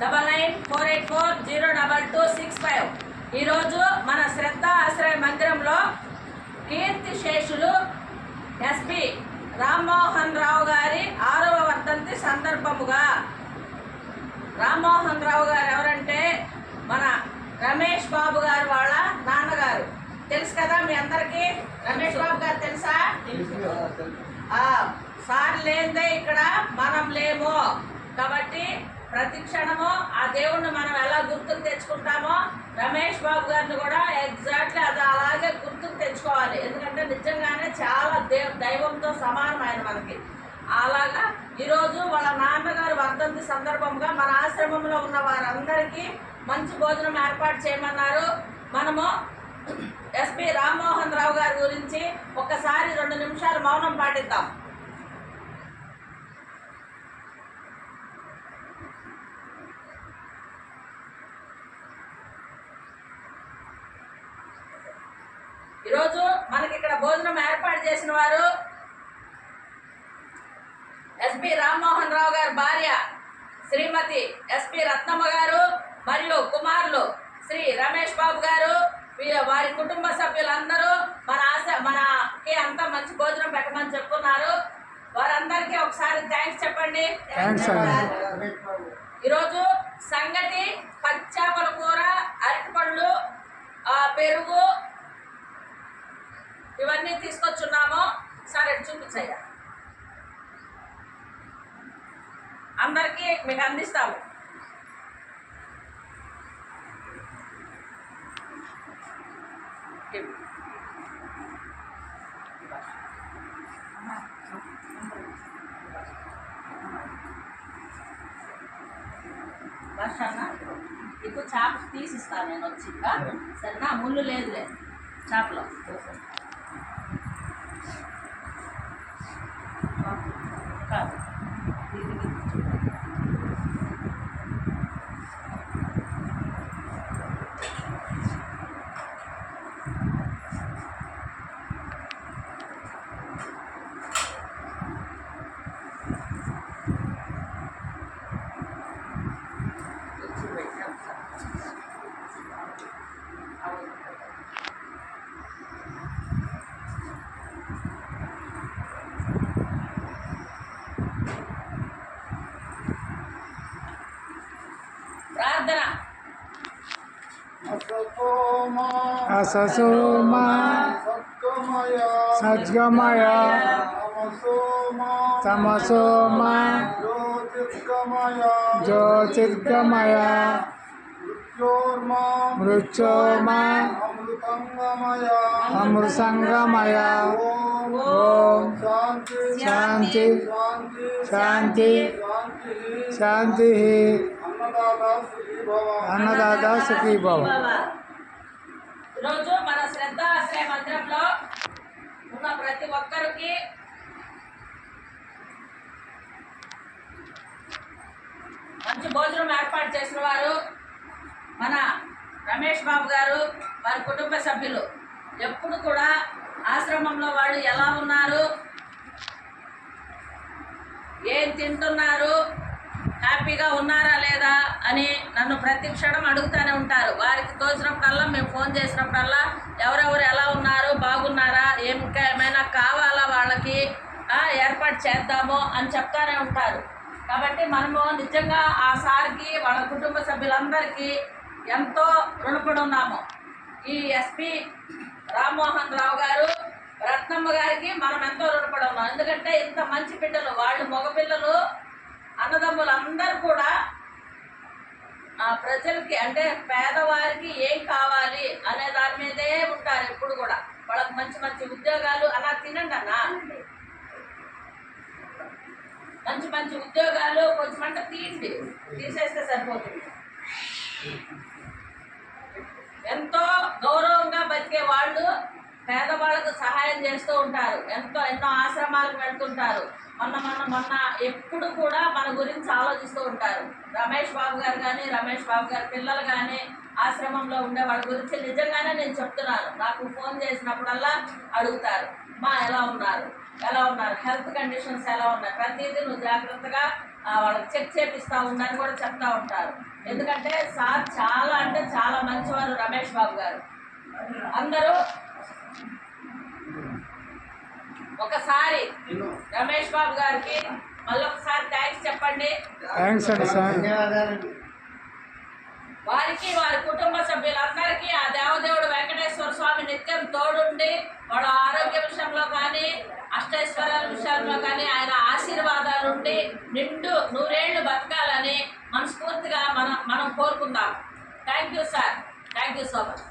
9948402265. ఈరోజు మన శ్రద్ధ ఆశ్రయ మందిరంలో కీర్తిశేషులు ఎస్పి రామ్మోహన్ రావు గారి 6వ వర్ధంతి సందర్భముగా, రామ్మోహన్ రావు గారు ఎవరంటే మన రమేష్ బాబు గారు వాళ్ళ నాన్నగారు. తెలుసు కదా మీ అందరికీ? రమేష్ బాబు గారు తెలుసా? సార్ లేదే ఇక్కడ మనం లేము. కాబట్టి ప్రతి క్షణము ఆ దేవుణ్ణి మనం ఎలా గుర్తుకు తెచ్చుకుంటామో రమేష్ బాబు గారిని కూడా ఎగ్జాక్ట్లీ అది అలాగే గుర్తుకు తెచ్చుకోవాలి. ఎందుకంటే నిజంగానే చాలా దైవంతో సమానం ఆయన మనకి. అలాగా ఈరోజు వాళ్ళ నాన్నగారు వర్ధంతి సందర్భంగా మన ఆశ్రమంలో ఉన్న వారందరికీ మంచి భోజనం ఏర్పాటు చేయమన్నారు. మనము ఎస్పి రామ్మోహన్ రావు గారి గురించి ఒక్కసారి 2 నిమిషాలు మౌనం పాటిద్దాం. ఈరోజు మనకి ఇక్కడ భోజనం ఏర్పాటు చేసిన వారు ఎస్పి రామ్మోహన్ రావు గారి భార్య శ్రీమతి ఎస్పి రత్నమ్మ గారు మరియు కుమారులు శ్రీ రమేష్ బాబు గారు, వారి కుటుంబ సభ్యులందరూ మనకి అంతా మంచి భోజనం పెట్టమని చెప్పుకున్నారు. వారందరికీ ఒకసారి థ్యాంక్స్ చెప్పండి. ఈరోజు సంగటి, పచ్చాపల కూర, అరటిపళ్ళు, పెరుగు ఇవన్నీ తీసుకొచ్చున్నాము. సరే చూపించయ్యా, అందరికీ మీకు అందిస్తాము. వర్షాన్న ఇప్పుడు చేప తీసిస్తాను నేను వచ్చి. సరేనా? ముళ్ళు లేదులే చేపలో. ప్రార్థన. అససోమా సద్గమయ తమసోమా జ్యోతిర్గమయ మృత్యోర్మా అమృతంగమయ. ఓం శాంతి శాంతి శాంతి. అన్నదాత సుఖీ భవ. ఈరోజు మన శ్రద్ధ ఆశ్రయ మందిరంలో ఉన్న ప్రతి ఒక్కరికి మంచి భోజనం ఏర్పాటు చేసిన వారు మన రమేష్ బాబు గారు, వారి కుటుంబ సభ్యులు. ఎప్పుడు కూడా ఆశ్రమంలో వాళ్ళు ఎలా ఉన్నారు, ఏం తింటున్నారు, హ్యాపీగా ఉన్నారా లేదా అని నన్ను ప్రతి క్షణం అడుగుతూనే ఉంటారు. వారికి తోచినప్పుడల్లా మేము ఫోన్ చేసినప్పుడల్లా ఎవరెవరు ఎలా ఉన్నారు, బాగున్నారా, ఇంకా ఏమైనా కావాలా వాళ్ళకి ఏర్పాటు చేద్దాము అని చెప్తానే ఉంటారు. కాబట్టి మనము నిజంగా ఆ సార్కి, వాళ్ళ కుటుంబ సభ్యులందరికీ ఎంతో రుణపడి ఉన్నాము. ఈ ఎస్పి రామ్మోహన్ రావు గారు, రత్నమ్మ గారికి మనం ఎంతో రుణపడి ఉన్నాం. ఎందుకంటే ఇంత మంచి బిడ్డలు, వాళ్ళు మగపిల్లలు, అన్నదమ్ములందరూ కూడా ప్రజలకి అంటే పేదవారికి ఏం కావాలి అనే దాని మీదే ఉంటారు ఎప్పుడు కూడా. వాళ్ళకి మంచి మంచి ఉద్యోగాలు, అలా తినండి అన్న, మంచి మంచి ఉద్యోగాలు కొంచెం అంటే తీసేస్తే సరిపోతుంది. ఎంతో గౌరవంగా బతికే వాళ్ళు పేదవాళ్ళకు సహాయం చేస్తూ ఉంటారు. ఎన్నో ఆశ్రమాలకు వెళ్తుంటారు. మొన్న ఎప్పుడు కూడా మన గురించి ఆలోచిస్తూ ఉంటారు. రమేష్ బాబు గారు కానీ, రమేష్ బాబు గారి పిల్లలు కానీ ఆశ్రమంలో ఉండే వాళ్ళ గురించి నిజంగానే నేను చెప్తున్నాను. నాకు ఫోన్ చేసినప్పుడల్లా అడుగుతారు, మా ఎలా ఉన్నారు, ఎలా ఉన్నారు, హెల్త్ కండిషన్స్ ఎలా ఉన్నాయి, ప్రతిదీ నువ్వు జాగ్రత్తగా వాళ్ళకి చెక్ చేపిస్తా ఉందని కూడా చెప్తా ఉంటారు. ఎందుకంటే సార్ చాలా అంటే చాలా మంచివారు రమేష్ బాబు గారు. అందరూ ఒకసారి రమేష్ బాబు గారికి మళ్ళొకసారి థ్యాంక్స్ చెప్పండి. థ్యాంక్స్ అండి సార్. వారికి వారి కుటుంబ సభ్యులందరికీ ఆ దేవదేవుడు వెంకటేశ్వర స్వామి నిత్యం తోడుండి వాళ్ళ ఆరోగ్య విషయంలో కానీ అష్టైశ్వర్యాల విషయంలో కానీ ఆయన ఆశీర్వాదాలుండి నిండు నూరేళ్లు బతకాలని మనస్ఫూర్తిగా మనం కోరుకుందాం. Thank you sir. Thank you so much.